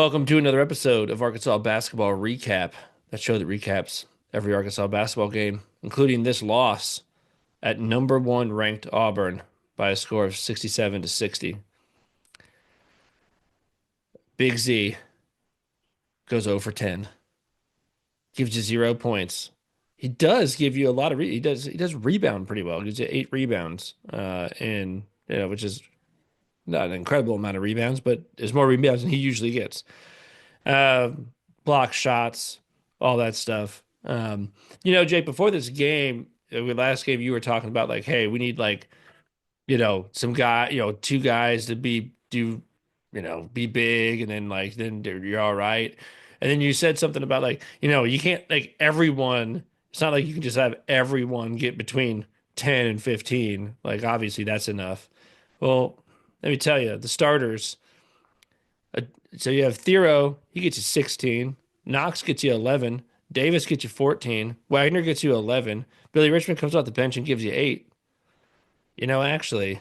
Welcome to another episode of Arkansas Basketball Recap. That show that recaps every Arkansas basketball game, including this loss at number one ranked Auburn by a score of 67 to 60. Big Z goes 0 for 10, gives you 0 points. He does give you a lot of he does rebound pretty well. He gives you 8 rebounds, and which is not an incredible amount of rebounds, but is more rebounds than he usually gets. uh, Block shots, all that stuff. Jake, before this game, last game, you were talking about like, hey, we need like, some guy, two guys to be big, and then you're all right. And then you said something about like, you can't like everyone. It's not like you can just have everyone get between 10 and 15. Like, obviously, that's enough. Well, let me tell you, the starters. Uh, so you have Thero, he gets you 16. Knox gets you 11. Davis gets you 14. Wagner gets you 11. Billy Richmond comes off the bench and gives you 8. Actually,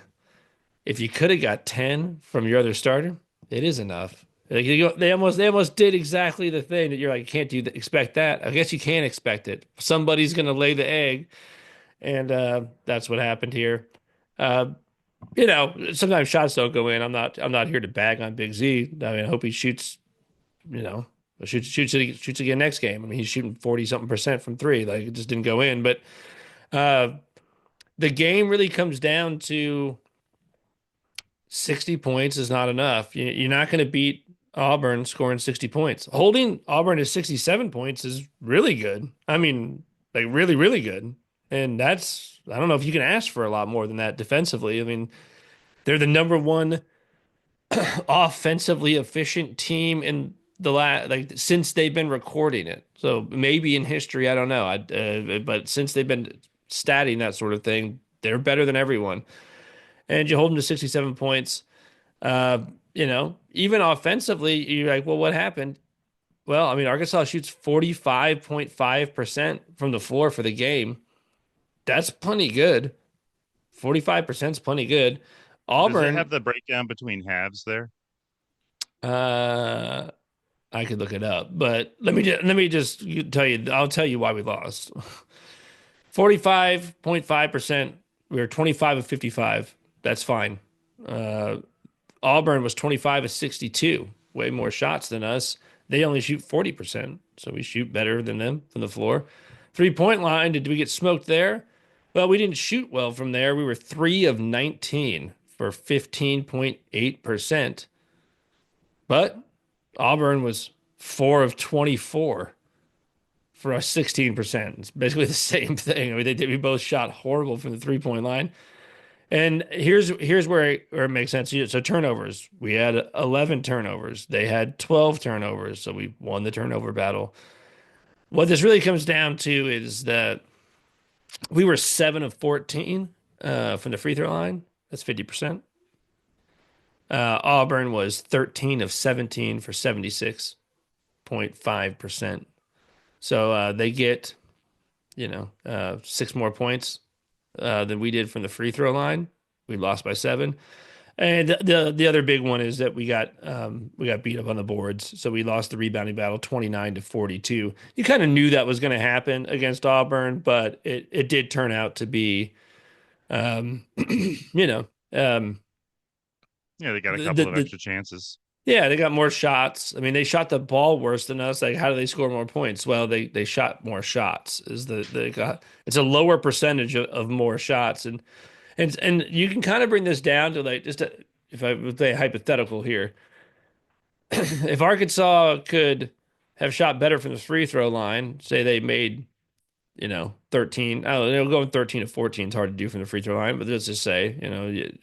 if you could have got 10 from your other starter, it is enough. Like, they almost did exactly the thing that you're like, you can't expect that. I guess you can't expect it. Somebody's going to lay the egg, and that's what happened here. Uh, sometimes shots don't go in. I'm not here to bag on Big Z. I mean, I hope he shoots, you know, shoots again next game. I mean, he's shooting 40 something percent from three. Like, it just didn't go in. But uh the game really comes down to 60 points is not enough. You're not going to beat Auburn scoring 60 points. Holding Auburn to 67 points is really good. I mean, like, really, really good. And I don't know if you can ask for a lot more than that defensively. I mean, they're the number one offensively efficient team in the like since they've been recording it. So maybe in history, I don't know. But since they've been statting that sort of thing, they're better than everyone. And you hold them to 67 points. Even offensively, you're like, well, what happened? Well, I mean, Arkansas shoots 45.5% from the floor for the game. That's plenty good. 45% is plenty good. Does it Auburn, have the breakdown between halves there? uh, I could look it up, but let me just tell you. I'll tell you why we lost. 45.5%. We were 25 of 55. That's fine. Uh, Auburn was 25 of 62. Way more shots than us. They only shoot 40%, so we shoot better than them from the floor. 3-point line, did we get smoked there? Well, we didn't shoot well from there. We were 3 of 19 for 15.8%. But Auburn was 4 of 24 for a 16%. It's basically the same thing. I mean, we both shot horrible from the 3-point line. And here's where it makes sense. So turnovers, we had 11 turnovers. They had 12 turnovers, so we won the turnover battle. What this really comes down to is that we were 7 of 14 from the free throw line. That's 50%. Auburn was 13 of 17 for 76.5%. So they get, 6 more points than we did from the free throw line. We lost by 7. And the other big one is that we got beat up on the boards. So we lost the rebounding battle 29 to 42. You kind of knew that was going to happen against Auburn, but it did turn out to be, um, you know, um, Yeah, they got a the, couple the, of the extra chances. yeah, they got more shots. I mean, they shot the ball worse than us. Like, how do they score more points? Well, they shot more shots. It's a lower percentage of more shots, and you can kind of bring this down to like if I would say hypothetical here, if Arkansas could have shot better from the free throw line, say they made 13. I don't know, going 13 to 14 is hard to do from the free throw line, but let's just say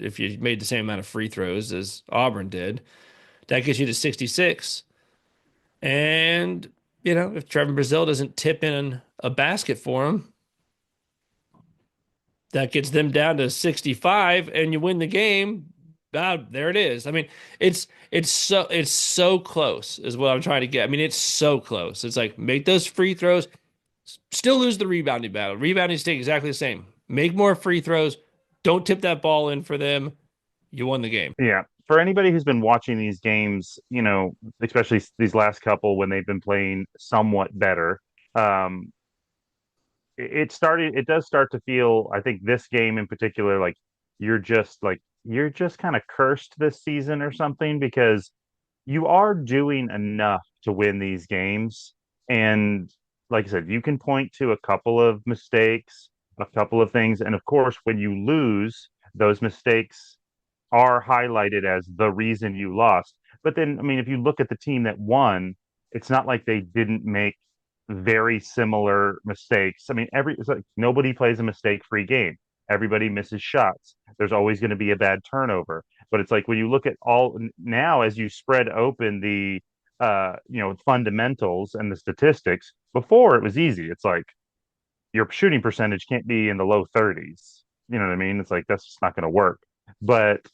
if you made the same amount of free throws as Auburn did, that gets you to 66. And, if Trevor Brazil doesn't tip in a basket for him, that gets them down to 65 and you win the game. There it is. I mean, it's so close is what I'm trying to get. I mean, it's so close. It's like make those free throws, still lose the rebounding battle. Rebounding stay exactly the same. Make more free throws. Don't tip that ball in for them. You won the game. Yeah. for anybody who's been watching these games, especially these last couple when they've been playing somewhat better, um, it does start to feel, I think this game in particular, like you're just kind of cursed this season or something because you are doing enough to win these games. And like I said, you can point to a couple of mistakes, a couple of things. And of course, when you lose, those mistakes are highlighted as the reason you lost. But then, I mean, if you look at the team that won, it's not like they didn't make very similar mistakes. I mean, it's like nobody plays a mistake-free game. Everybody misses shots. There's always going to be a bad turnover. But it's like when you look at all now, as you spread open the fundamentals and the statistics, before it was easy. It's like your shooting percentage can't be in the low 30s. You know what I mean? It's like that's just not going to work. But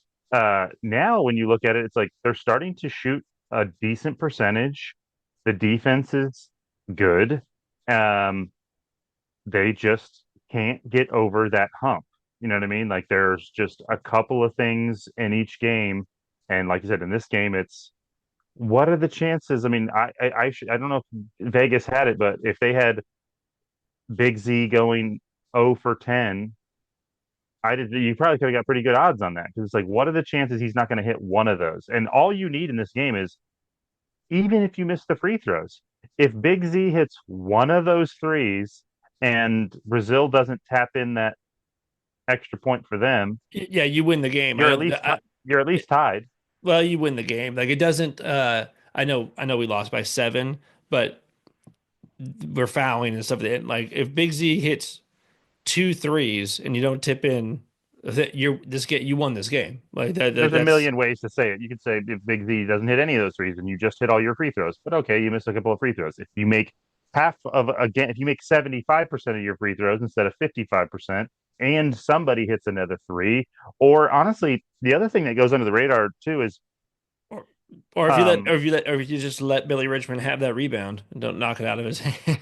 now when you look at it, it's like they're starting to shoot a decent percentage. The defense is good. Um, they just can't get over that hump. You know what I mean? Like there's just a couple of things in each game, and like you said, in this game, it's what are the chances? I mean, I don't know if Vegas had it, but if they had Big Z going 0 for 10, you probably could have got pretty good odds on that because it's like, what are the chances he's not going to hit one of those? And all you need in this game is even if you miss the free throws, if Big Z hits one of those threes and Brazil doesn't tap in that extra point for them, Yeah, you win the game. I you're at don't. least you're at least tied. Well, you win the game. Like it doesn't. I know we lost by 7, but we're fouling and stuff. Like if Big Z hits two threes and you don't tip in, that you won this game. Like There's a that's million ways to say it. You could say if Big Z doesn't hit any of those threes and you just hit all your free throws, but okay, you missed a couple of free throws. If you make if you make 75% of your free throws instead of 55%, and somebody hits another three, or honestly, the other thing that goes under the radar too is or, um or if you just let Billy Richmond have that rebound and don't knock it out of his hand.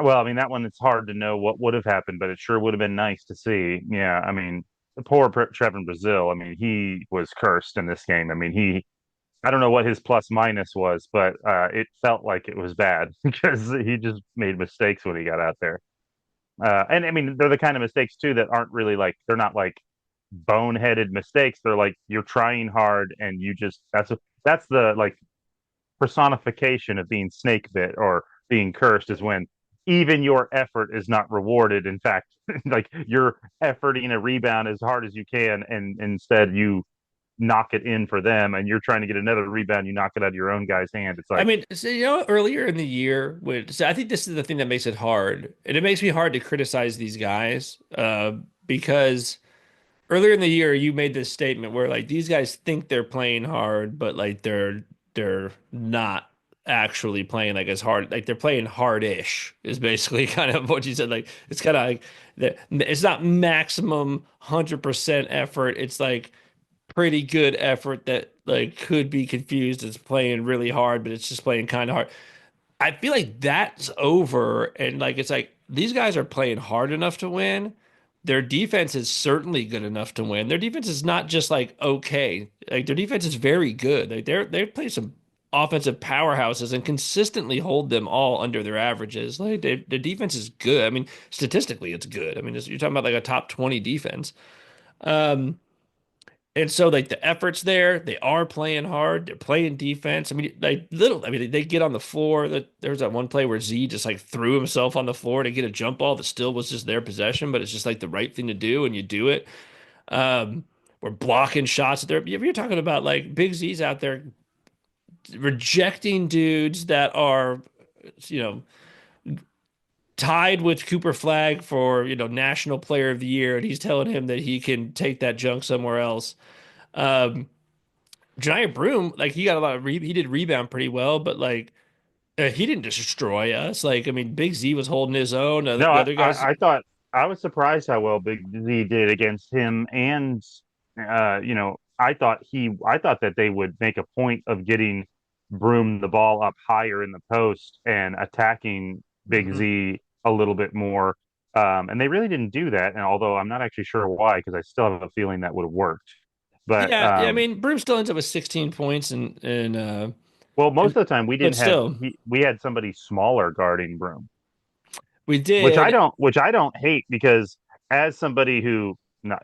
well, I mean that one it's hard to know what would have happened, but it sure would have been nice to see. Yeah, I mean the poor Trevin Brazil, I mean he was cursed in this game. I mean he I don't know what his plus minus was, but it felt like it was bad because he just made mistakes when he got out there. And I mean, they're the kind of mistakes too that aren't really like they're not like boneheaded mistakes. They're like you're trying hard and you just that's the like personification of being snake bit or being cursed is when even your effort is not rewarded. In fact, like you're efforting a rebound as hard as you can, and instead you knock it in for them, and you're trying to get another rebound, you knock it out of your own guy's hand. It's I like, mean, so, earlier in the year, so I think this is the thing that makes it hard, and it makes me hard to criticize these guys, because earlier in the year you made this statement where like these guys think they're playing hard, but like they're not actually playing like as hard. Like they're playing hard-ish is basically kind of what you said. Like it's kind of like it's not maximum 100% effort. It's like pretty good effort that like could be confused as playing really hard, but it's just playing kind of hard. I feel like that's over, and like it's like these guys are playing hard enough to win. Their defense is certainly good enough to win. Their defense is not just like okay, like their defense is very good. Like they play some offensive powerhouses and consistently hold them all under their averages. Like their defense is good. I mean, statistically, it's good. I mean, you're talking about like a top 20 defense. Um, and so like the effort's there. They are playing hard. They're playing defense. I mean, like little. I mean, they get on the floor. That there's that one play where Z just like threw himself on the floor to get a jump ball that still was just their possession, but it's just like the right thing to do, and you do it. We're blocking shots. You're talking about like Big Z's out there rejecting dudes that are, you know, tied with Cooper Flag for National Player of the Year, and he's telling him that he can take that junk somewhere else. Um, Giant Broom, like he got a lot of he did rebound pretty well, but like he didn't destroy us. Like I mean, Big Z was holding his own. no, The other guys, I thought I was surprised how well Big Z did against him, and I thought that they would make a point of getting Broom the ball up higher in the post and attacking Big Mhm. Z a little bit more. And they really didn't do that. And although I'm not actually sure why, because I still have a feeling that would have worked. But Yeah, yeah. I mean, Broom still ends up with 16 points, well, most and of the time we but didn't have still, we had somebody smaller guarding Broom, we did. which I don't hate because as somebody who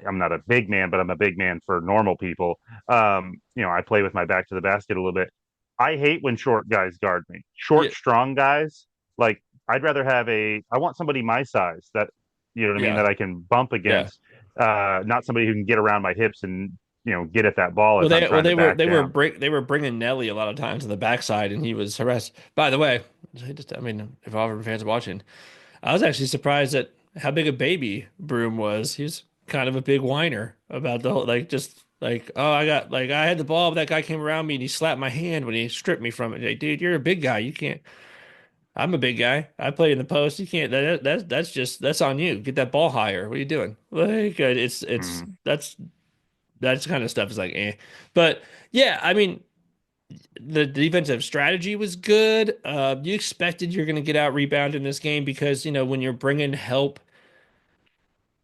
I'm not a big man, but I'm a big man for normal people. I play with my back to the basket a little bit. I hate when short guys guard me. Yeah, Short, strong guys, like I'd rather have I want somebody my size that you know what I mean yeah, that I can bump yeah. against, not somebody who can get around my hips and get at that ball Well, if I'm they well trying to back down. they were bringing Nelly a lot of times on the backside, and he was harassed. By the way, I mean, if Auburn fans are watching, I was actually surprised at how big a baby Broom was. He's kind of a big whiner about the whole, like, just like, oh, I had the ball, but that guy came around me and he slapped my hand when he stripped me from it. Like, dude, you're a big guy. You can't. I'm a big guy. I play in the post. You can't. That's just that's on you. Get that ball higher. What are you doing? Like, it's Mhm. that's kind of stuff is like, eh. But yeah, I mean, the defensive strategy was good. You expected you're going to get out rebounded in this game because when you're bringing help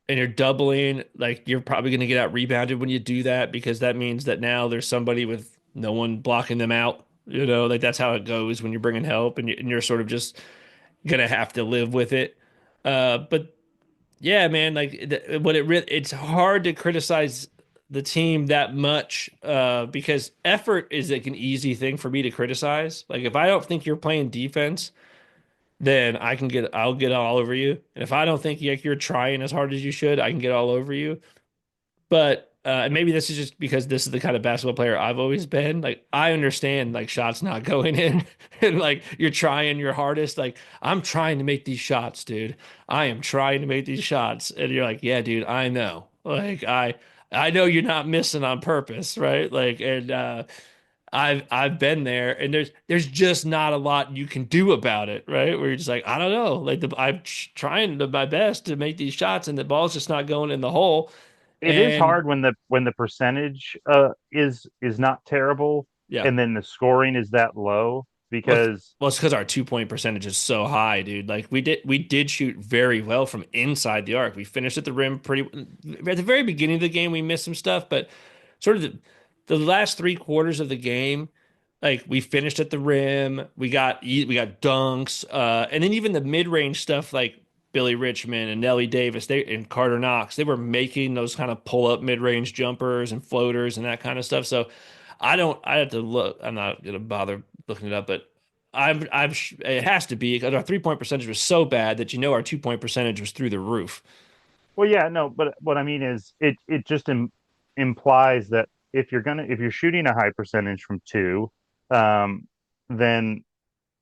and you're doubling, like you're probably going to get out rebounded when you do that because that means that now there's somebody with no one blocking them out. Like that's how it goes when you're bringing help and you're sort of just gonna have to live with it. But yeah, man, like it's hard to criticize the team that much because effort is like an easy thing for me to criticize. Like if I don't think you're playing defense, then I'll get all over you. And if I don't think you're trying as hard as you should, I can get all over you. But maybe this is just because this is the kind of basketball player I've always been. Like I understand like shots not going in and like you're trying your hardest. Like I'm trying to make these shots, dude. I am trying to make these shots. And you're like, yeah, dude, I know. Like I know you're not missing on purpose, right? Like and I've been there and there's just not a lot you can do about it, right? Where you're just like, I don't know. Like I'm trying my best to make these shots and the ball's just not going in the hole. It is And hard when the percentage is not terrible yeah. and then the scoring is that low Well, because it's because our 2 point percentage is so high, dude. Like we did shoot very well from inside the arc. We finished at the rim pretty at the very beginning of the game. We missed some stuff, but sort of the last 3 quarters of the game, like we finished at the rim. We got dunks, and then even the mid range stuff like Billy Richmond and Nelly Davis, and Carter Knox, they were making those kind of pull up mid range jumpers and floaters and that kind of stuff. So I have to look. I'm not gonna bother looking it up, but it has to be because our 3 point percentage was so bad that our 2 point percentage was through the roof. well yeah no but what I mean is it just implies that if you're shooting a high percentage from two, um then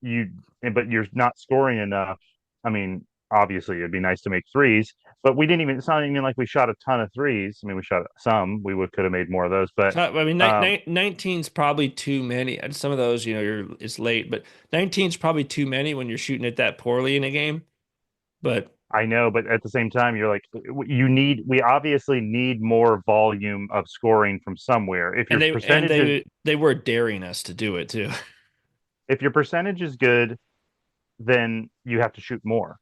you but you're not scoring enough. I mean, obviously it'd be nice to make threes, but we didn't even it's not even like we shot a ton of threes. I mean, we shot some. We would could have made more of those, but So, I mean, um 19 is probably too many. And some of those, it's late, but 19 is probably too many when you're shooting it that poorly in a game. But I know, but at the same time you're like we obviously need more volume of scoring from somewhere. and they were daring us to do it too. If your percentage is good, then you have to shoot more.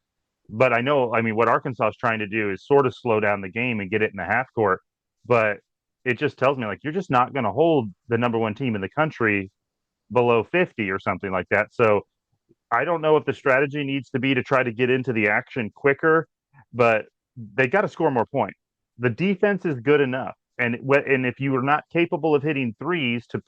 But I know, I mean, what Arkansas is trying to do is sort of slow down the game and get it in the half court. But it just tells me like you're just not going to hold the number one team in the country below 50 or something like that. So I don't know if the strategy needs to be to try to get into the action quicker, but they got to score more points. The defense is good enough, and if you are not capable of hitting threes to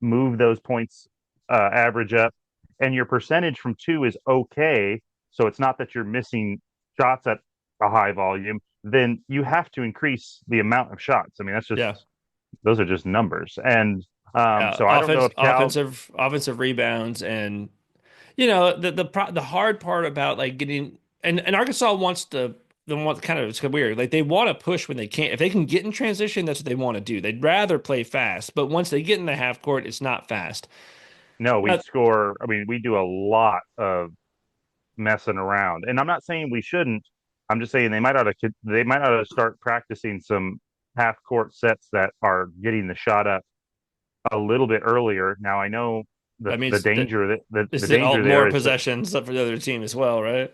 move those points average up, and your percentage from two is okay, so it's not that you're missing shots at a high volume, then you have to increase the amount of shots. I mean, that's Yeah. just those are just numbers, and Yeah. so I don't know if Cal. Offensive rebounds and the hard part about like getting and Arkansas wants to they want kind of it's kind of weird. Like they want to push when they can't. If they can get in transition, that's what they want to do. They'd rather play fast, but once they get in the half court, it's not fast. No, we Uh, score. I mean, we do a lot of messing around, and I'm not saying we shouldn't. I'm just saying they might ought to start practicing some half court sets that are getting the shot up a little bit earlier. Now I know that the means that danger that this the is all danger more there is that possessions for the other team as well, right?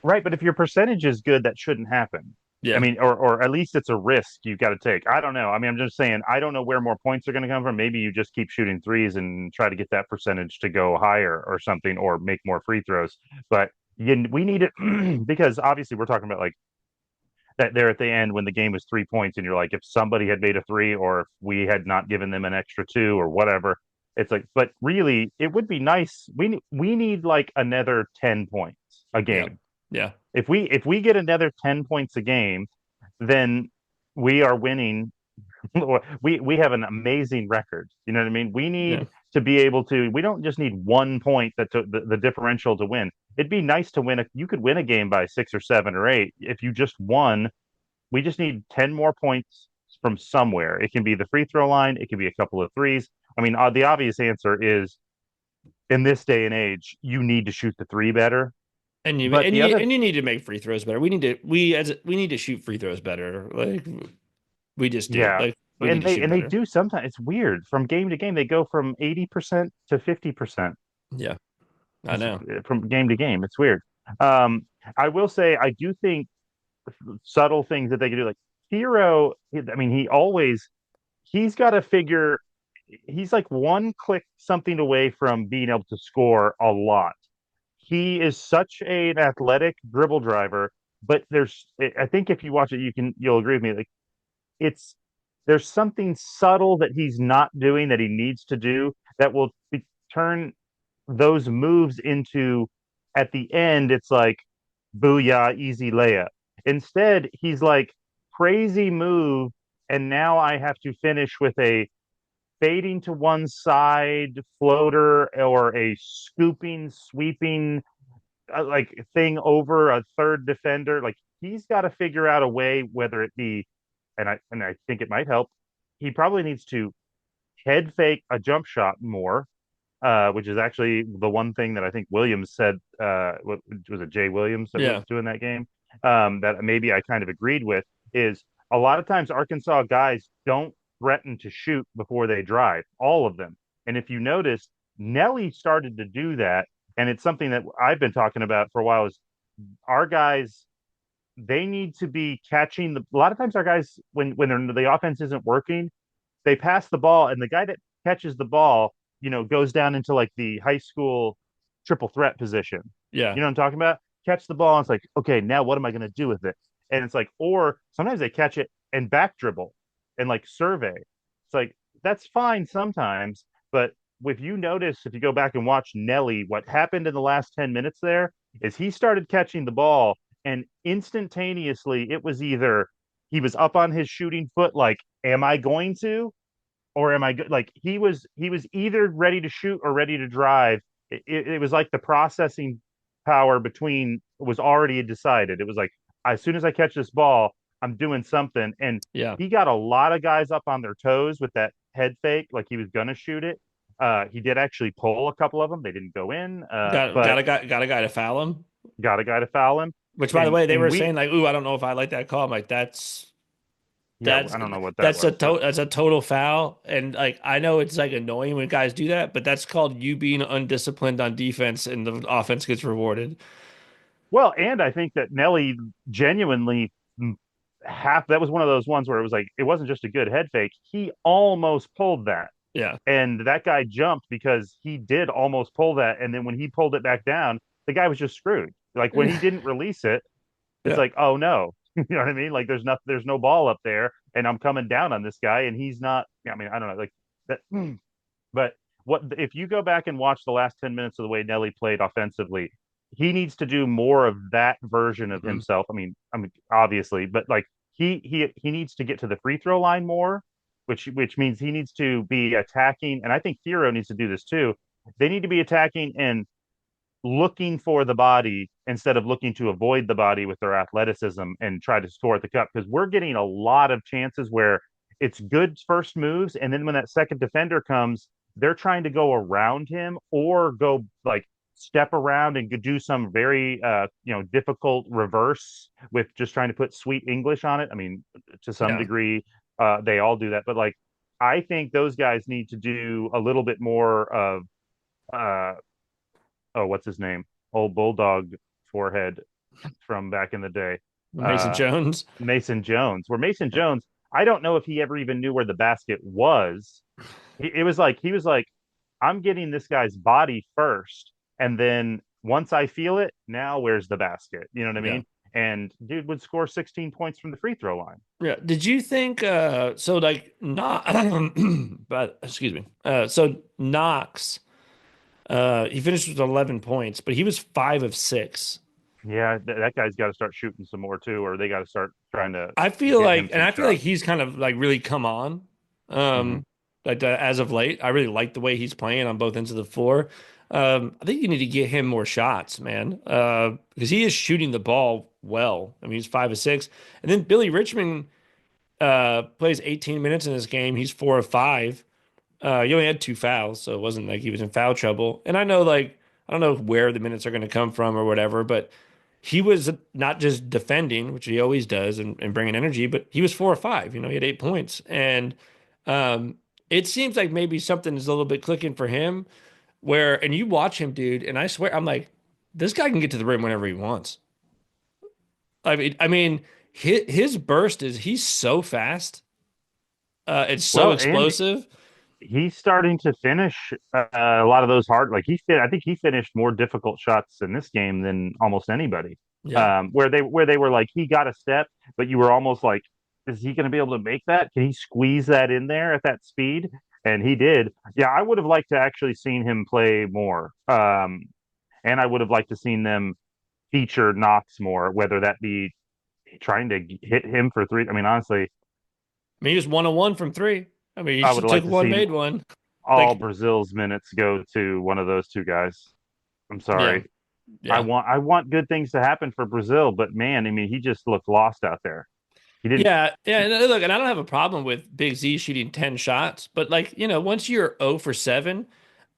right, but if your percentage is good, that shouldn't happen. I Yeah. mean, or at least it's a risk you got to take. I don't know. I mean, I'm just saying, I don't know where more points are going to come from. Maybe you just keep shooting threes and try to get that percentage to go higher or something, or make more free throws. But we need it because obviously we're talking about like that there at the end when the game was 3 points, and you're like, if somebody had made a three, or if we had not given them an extra two or whatever, it's like, but really, it would be nice. We need like another 10 points a Yeah. game. Yeah. If we get another 10 points a game, then we are winning. We have an amazing record. You know what I mean? We Yeah. need to be able to. We don't just need 1 point the differential to win. It'd be nice to win. You could win a game by 6 or 7 or 8 if you just won. We just need 10 more points from somewhere. It can be the free throw line. It can be a couple of threes. I mean, the obvious answer is in this day and age, you need to shoot the three better. And you But and the you other, and you need to make free throws better. We need to shoot free throws better. Like we just do. yeah, Like we need and to they shoot and they better. do sometimes. It's weird. From game to game, they go from 80% to 50%. Yeah. I It's know. from game to game. It's weird. Um, I will say I do think subtle things that they can do, like Hero. I mean, he's got to figure. He's like one click something away from being able to score a lot. He is such an athletic dribble driver, but I think if you watch it, you'll agree with me. Like it's there's something subtle that he's not doing that he needs to do that will turn those moves into, at the end, it's like booyah, easy layup. Instead, he's like crazy move, and now I have to finish with a fading to one side floater or a scooping, sweeping like thing over a third defender. Like he's got to figure out a way, whether it be, and I think it might help. He probably needs to head fake a jump shot more, which is actually the one thing that I think Williams said. What was it, Jay Williams that was Yeah. doing that game? That maybe I kind of agreed with is a lot of times Arkansas guys don't threaten to shoot before they drive, all of them. And if you notice, Nelly started to do that, and it's something that I've been talking about for a while. Is our guys, they need to be catching a lot of times our guys, when the offense isn't working, they pass the ball, and the guy that catches the ball, goes down into like the high school triple threat position. Yeah. You know what I'm talking about? Catch the ball, and it's like, okay, now what am I going to do with it? And it's like, or sometimes they catch it and back dribble and like survey. It's like, that's fine sometimes, but if you notice, if you go back and watch Nelly, what happened in the last 10 minutes there is he started catching the ball, and instantaneously it was either he was up on his shooting foot, like, am I going to? Or am I good? Like he was either ready to shoot or ready to drive. It was like the processing power between was already decided. It was like, as soon as I catch this ball, I'm doing something. And Yeah. he got a lot of guys up on their toes with that head fake, like he was gonna shoot it. He did actually pull a couple of them. They didn't go in, Got but a guy to foul him. got a guy to foul him. Which by the And way, they and were we saying like, "Ooh, I don't know if I like that call." I'm like, yeah, that's I don't know what that was, but that's a total foul." And like I know it's like annoying when guys do that, but that's called you being undisciplined on defense and the offense gets rewarded. well, and I think that Nelly genuinely half that was one of those ones where it was like it wasn't just a good head fake. He almost pulled that. Yeah. And that guy jumped because he did almost pull that. And then when he pulled it back down, the guy was just screwed. Like when he didn't release it, it's Yeah. like, oh no. You know what I mean? Like there's no ball up there, and I'm coming down on this guy, and he's not. I mean, I don't know, like that. But what if you go back and watch the last 10 minutes of the way Nelly played offensively? He needs to do more of that version of Mhm. himself. I mean, obviously, but like he needs to get to the free throw line more, which means he needs to be attacking. And I think Hero needs to do this too. They need to be attacking and looking for the body instead of looking to avoid the body with their athleticism and try to score at the cup, because we're getting a lot of chances where it's good first moves, and then when that second defender comes, they're trying to go around him or go like step around and do some very difficult reverse with just trying to put sweet English on it. I mean, to some Yeah. degree, they all do that, but like I think those guys need to do a little bit more of uh oh, what's his name? Old Bulldog forehead from back in the day. Mason uh, Jones. Mason Jones. Where Mason Jones, I don't know if he ever even knew where the basket was. It was like he was like, I'm getting this guy's body first, and then once I feel it, now where's the basket? You know what I Yeah. mean? And dude would score 16 points from the free throw line. Yeah. Did you think so like not but excuse me. So Knox he finished with 11 points, but he was 5 of 6. Yeah, that guy's got to start shooting some more too, or they got to start trying to I feel get like him and some I feel like shots. he's kind of like really come on. Hmm. Like as of late, I really like the way he's playing on both ends of the floor. I think you need to get him more shots, man. Because he is shooting the ball well. I mean, he's 5 of 6. And then Billy Richmond plays 18 minutes in this game. He's 4 of 5. He only had 2 fouls, so it wasn't like he was in foul trouble. And I know, like, I don't know where the minutes are going to come from or whatever, but he was not just defending, which he always does, and bringing energy, but he was 4 of 5. He had 8 points. And um, it seems like maybe something is a little bit clicking for him and you watch him, dude, and I swear, I'm like, this guy can get to the rim whenever he wants. I mean, his burst he's so fast. It's so Well, and explosive. he's starting to finish a lot of those hard. Like I think he finished more difficult shots in this game than almost anybody. Yeah. Where they were like he got a step, but you were almost like, is he going to be able to make that? Can he squeeze that in there at that speed? And he did. Yeah, I would have liked to actually seen him play more. And I would have liked to seen them feature Knox more, whether that be trying to hit him for three. I mean, honestly, I mean, he was 1-on-1 from three. I mean, he I would just have took liked to one, see made one. all Like, Brazil's minutes go to one of those two guys. I'm yeah, sorry. yeah, I want good things to happen for Brazil, but man, I mean, he just looked lost out there. He didn't. yeah, yeah. And look, and I don't have a problem with Big Z shooting 10 shots, but like, once you're 0 for 7,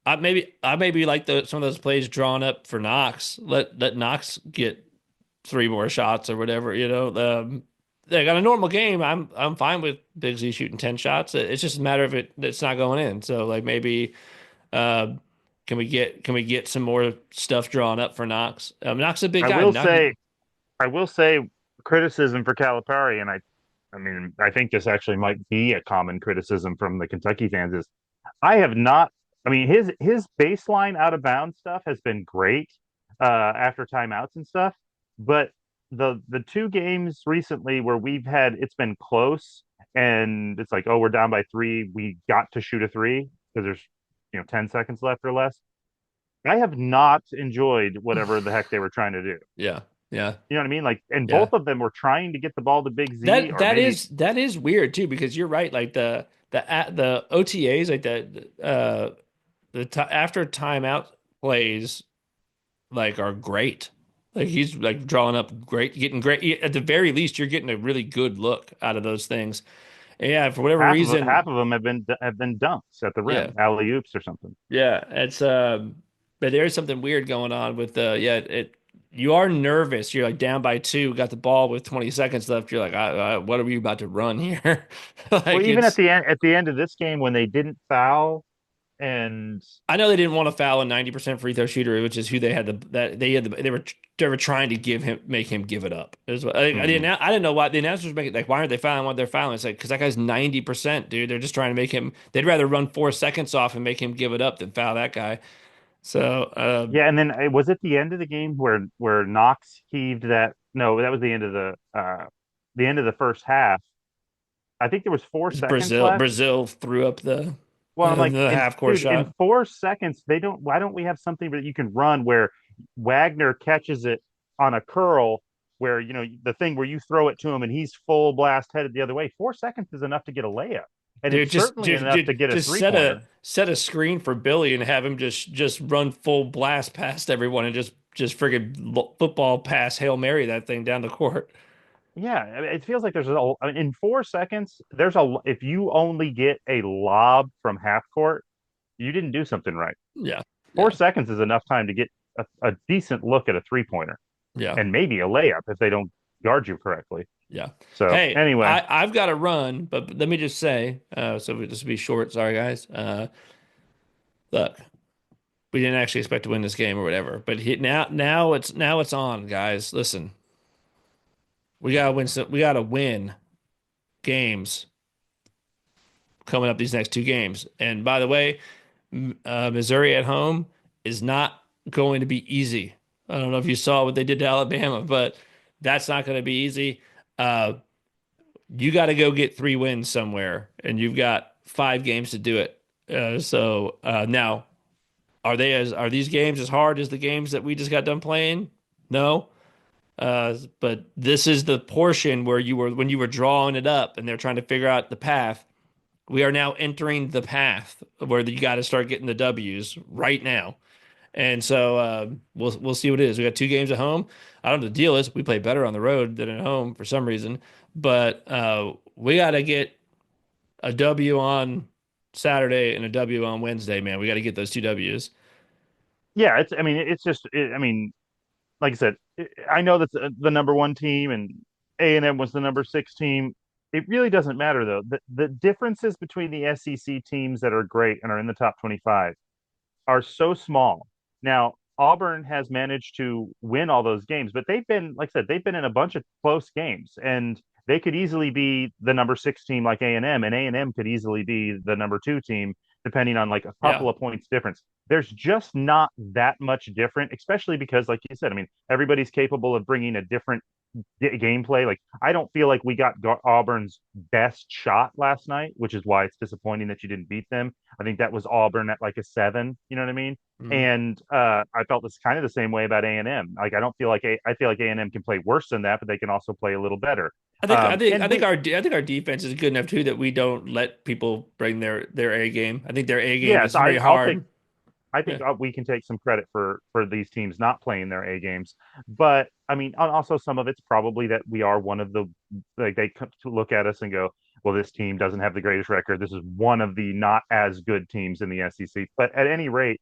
I maybe like some of those plays drawn up for Knox. Let Knox get 3 more shots or whatever. Like on a normal game, I'm fine with Big Z shooting 10 shots. It's just a matter of it's not going in. So like maybe uh, can we get some more stuff drawn up for Knox? Knox is a big I guy. will Knox, say, I will say, criticism for Calipari, and I mean, I think this actually might be a common criticism from the Kentucky fans is I have not. I mean, his baseline out of bounds stuff has been great after timeouts and stuff, but the two games recently where we've had it's been close and it's like, oh, we're down by three, we got to shoot a three because there's 10 seconds left or less. I have not enjoyed whatever the heck they were trying to do. yeah, yeah, You know what I mean? Like, and yeah. both of them were trying to get the ball to Big Z That or that maybe. is that is weird too because you're right. Like the OTAs, like after timeout plays like are great. Like he's like drawing up great, getting great. At the very least, you're getting a really good look out of those things. And yeah, for whatever Half reason, of them have been dunks at the yeah, rim, alley oops or something. yeah, but there's something weird going on with yeah, you are nervous. You're like down by 2, got the ball with 20 seconds left. You're like, what are we about to run here? Well, Like even it's. at the end of this game when they didn't foul and I know they didn't want to foul a 90% free throw shooter, which is who they had they were trying to make him give it up. mhm. I didn't know why the announcers make it like why aren't they fouling what they're fouling? It's like because that guy's 90%, dude. They're just trying to make him. They'd rather run 4 seconds off and make him give it up than foul that guy. So Yeah, and then was it the end of the game where Knox heaved that? No, that was the end of the first half. I think there was 4 seconds Brazil left. Brazil threw up Well, I'm like, the half court in shot. 4 seconds, they don't. Why don't we have something that you can run where Wagner catches it on a curl, where the thing where you throw it to him and he's full blast headed the other way. 4 seconds is enough to get a layup, and Dude, it's certainly enough to get a just three pointer. set a screen for Billy and have him just run full blast past everyone and just friggin' football pass Hail Mary that thing down the court. Yeah, I mean, it feels like I mean, in 4 seconds, if you only get a lob from half court, you didn't do something right. Yeah, Four yeah, seconds is enough time to get a decent look at a three pointer yeah, and maybe a layup if they don't guard you correctly. yeah. So Hey, anyway, I've got to run, but let me just say, so this will be short. Sorry, guys. Look, we didn't actually expect to win this game or whatever, but now it's on, guys. Listen, We gotta win. We gotta win games coming up these next two games. And by the way, Missouri at home is not going to be easy. I don't know if you saw what they did to Alabama, but that's not going to be easy. Uh, you got to go get 3 wins somewhere, and you've got 5 games to do it. Now, are these games as hard as the games that we just got done playing? No. But this is the portion where you were when you were drawing it up, and they're trying to figure out the path. We are now entering the path where you got to start getting the W's right now. And so we'll see what it is. We got 2 games at home. I don't know what the deal is. We play better on the road than at home for some reason, but we got to get a W on Saturday and a W on Wednesday, man. We got to get those 2 W's. Yeah, it's. I mean, it's just. I mean, like I said, I know that's the number one team, and A&M was the number six team. It really doesn't matter though. The differences between the SEC teams that are great and are in the top 25 are so small. Now, Auburn has managed to win all those games, but they've been, like I said, they've been in a bunch of close games, and they could easily be the number six team like A&M, and A&M could easily be the number two team, depending on like a Yeah. couple of points difference. There's just not that much different, especially because, like you said, I mean, everybody's capable of bringing a different gameplay. Like I don't feel like we got Auburn's best shot last night, which is why it's disappointing that you didn't beat them. I think that was Auburn at like a 7. You know what I mean? Mhm. And I felt this kind of the same way about A&M. Like I don't feel like I feel like A&M can play worse than that, but they can also play a little better. I And think we our defense is good enough too that we don't let people bring their A game. I think their A game yes, is very I'll take hard. I Yeah. think we can take some credit for these teams not playing their A games. But I mean, also some of it's probably that we are one of the like they look at us and go, well, this team doesn't have the greatest record. This is one of the not as good teams in the SEC. But at any rate,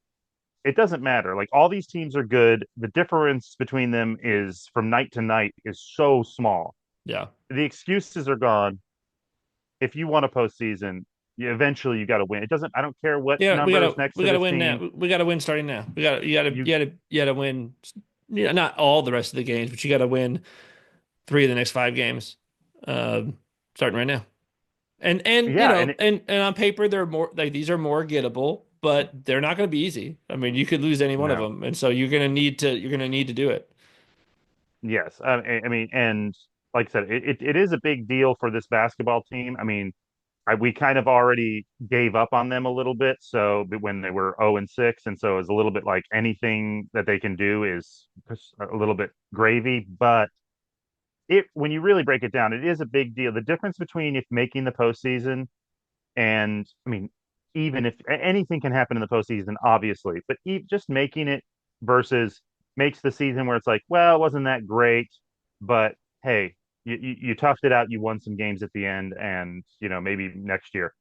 it doesn't matter. Like all these teams are good. The difference between them is from night to night is so small. Yeah. The excuses are gone. If you want a postseason, eventually you got to win. It doesn't. I don't care what Yeah, number is next we to gotta this win team. now. We gotta win starting now. You You gotta win. Yeah, not all the rest of the games, but you gotta win 3 of the next 5 games, starting right now. And yeah, and and on paper they're more like these are more gettable, but they're not gonna be easy. I mean, you could lose any one of no. them, and so you're gonna need to do it. Yes. I mean, and like I said, it is a big deal for this basketball team. I mean, we kind of already gave up on them a little bit. So when they were 0 and 6, and so it's a little bit like anything that they can do is a little bit gravy. But it when you really break it down, it is a big deal. The difference between if making the postseason and I mean, even if anything can happen in the postseason, obviously, but just making it versus makes the season where it's like, well, it wasn't that great, but hey, you toughed it out. You won some games at the end, and maybe next year,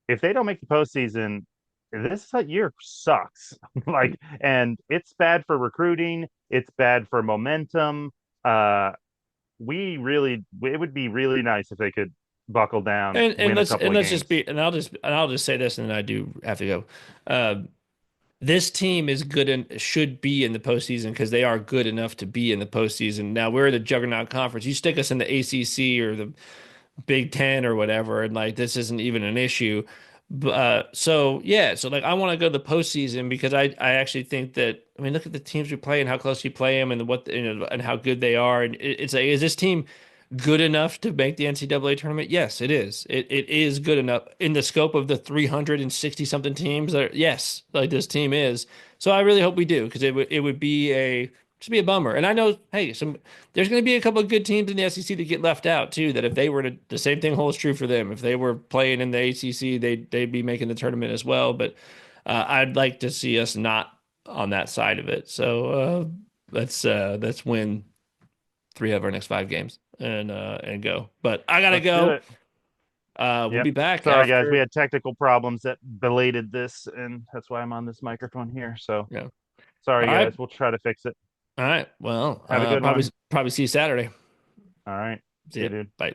if they don't make the postseason, this year sucks. Like, and it's bad for recruiting. It's bad for momentum. Uh, it would be really nice if they could buckle down, win a couple of Let's just games. be and I'll just say this, and then I do have to go. Uh, this team is good and should be in the postseason because they are good enough to be in the postseason. Now we're the juggernaut conference. You stick us in the ACC or the Big Ten or whatever, and like this isn't even an issue. So yeah, so like I want to go to the postseason because I actually think that I mean look at the teams we play and how close you play them and and how good they are and it's like is this team good enough to make the NCAA tournament? Yes, it is. It is good enough in the scope of the 360 something teams that are, yes, like this team is. So I really hope we do because it would be a just be a bummer. And I know, hey, there's going to be a couple of good teams in the SEC that get left out too. That if they were to, the same thing holds true for them. If they were playing in the ACC, they'd be making the tournament as well. But I'd like to see us not on that side of it. So let's win 3 of our next 5 games and go. But I gotta Let's do go. it. We'll Yep. be back Sorry, guys. We after. had technical problems that belated this, and that's why I'm on this microphone here. So Yeah. All sorry, right. guys. We'll try to fix it. All right. Well, Have a good one. probably see you Saturday. All right. See See ya. you, dude. Bye.